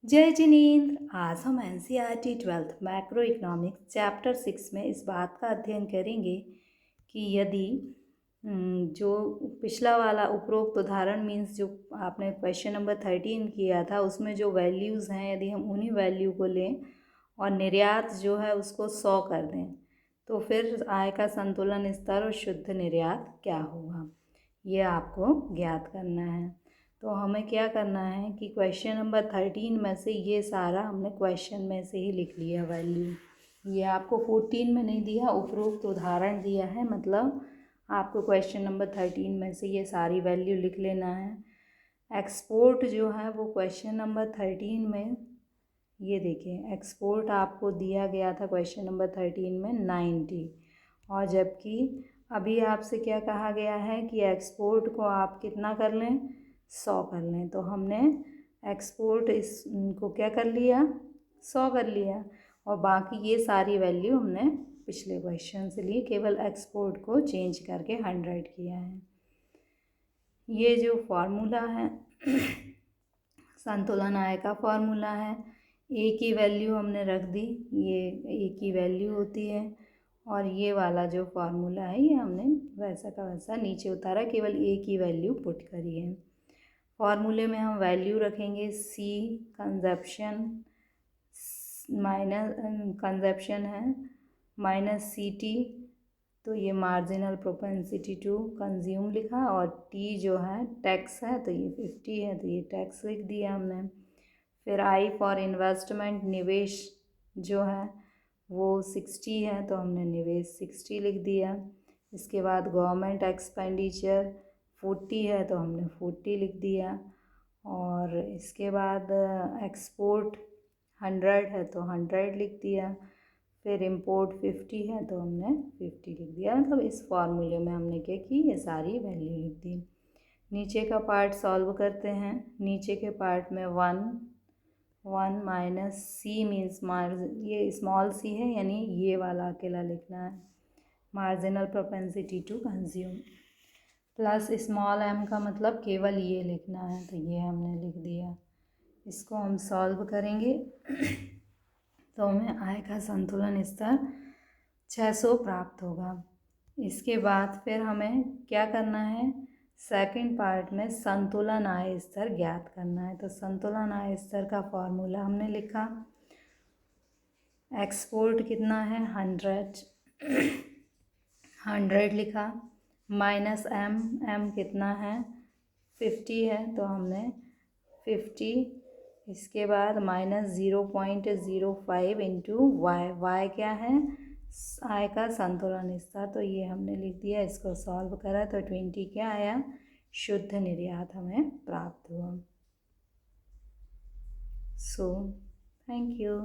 जय जिनेंद्र। आज हम NCERT 12th macro economics chapter 6 में इस बात का अध्ययन करेंगे कि यदि जो पिछला वाला उपरोक्त उदाहरण मीन्स जो आपने क्वेश्चन नंबर 13 किया था उसमें जो वैल्यूज़ हैं यदि हम उन्हीं वैल्यू को लें और निर्यात जो है उसको 100 कर दें तो फिर आय का संतुलन स्तर और शुद्ध निर्यात क्या होगा, ये आपको ज्ञात करना है। तो हमें क्या करना है कि क्वेश्चन नंबर 13 में से ये सारा हमने क्वेश्चन में से ही लिख लिया वैल्यू। ये आपको 14 में नहीं दिया, उपरोक्त उदाहरण दिया है, मतलब आपको क्वेश्चन नंबर 13 में से ये सारी वैल्यू लिख लेना है। एक्सपोर्ट जो है वो क्वेश्चन नंबर 13 में, ये देखिए एक्सपोर्ट आपको दिया गया था क्वेश्चन नंबर 13 में 90, और जबकि अभी आपसे क्या कहा गया है कि एक्सपोर्ट को आप कितना कर लें, 100 कर लें। तो हमने एक्सपोर्ट इसको क्या कर लिया, 100 कर लिया, और बाकी ये सारी वैल्यू हमने पिछले क्वेश्चन से लिए, केवल एक्सपोर्ट को चेंज करके 100 किया है। ये जो फार्मूला है संतुलन आय का फार्मूला है, ए की वैल्यू हमने रख दी, ये ए की वैल्यू होती है, और ये वाला जो फार्मूला है ये हमने वैसा का वैसा नीचे उतारा, केवल ए की वैल्यू पुट करी है। फार्मूले में हम वैल्यू रखेंगे सी कंजप्शन माइनस कंजप्शन है माइनस सी टी, तो ये मार्जिनल प्रोपेंसिटी टू कंज्यूम लिखा, और टी जो है टैक्स है तो ये 50 है तो ये टैक्स लिख दिया हमने। फिर आई फॉर इन्वेस्टमेंट, निवेश जो है वो 60 है तो हमने निवेश 60 लिख दिया। इसके बाद गवर्नमेंट एक्सपेंडिचर 40 है तो हमने 40 लिख दिया, और इसके बाद एक्सपोर्ट 100 है तो 100 लिख दिया। फिर इंपोर्ट 50 है तो हमने 50 लिख दिया। मतलब इस फार्मूले में हमने क्या की, ये सारी वैल्यू लिख दी। नीचे का पार्ट सॉल्व करते हैं। नीचे के पार्ट में 1 माइनस सी मीन्स ये स्मॉल सी है यानी ये वाला अकेला लिखना है, marginal propensity to consume, plus small M का मतलब केवल ये लिखना है तो ये हमने लिख दिया। इसको हम सॉल्व करेंगे तो हमें आय का संतुलन स्तर 600 प्राप्त होगा। इसके बाद फिर हमें क्या करना है, सेकंड पार्ट में संतुलन आय स्तर ज्ञात करना है। तो संतुलन आय स्तर का फॉर्मूला हमने लिखा, एक्सपोर्ट कितना है 100 लिखा, माइनस एम कितना है 50 है तो हमने 50, इसके बाद माइनस 0.05 इंटू वाई क्या है, आय का संतुलन स्तर, तो ये हमने लिख दिया। इसको सॉल्व करा तो 20 क्या आया, शुद्ध निर्यात हमें प्राप्त हुआ। So thank you.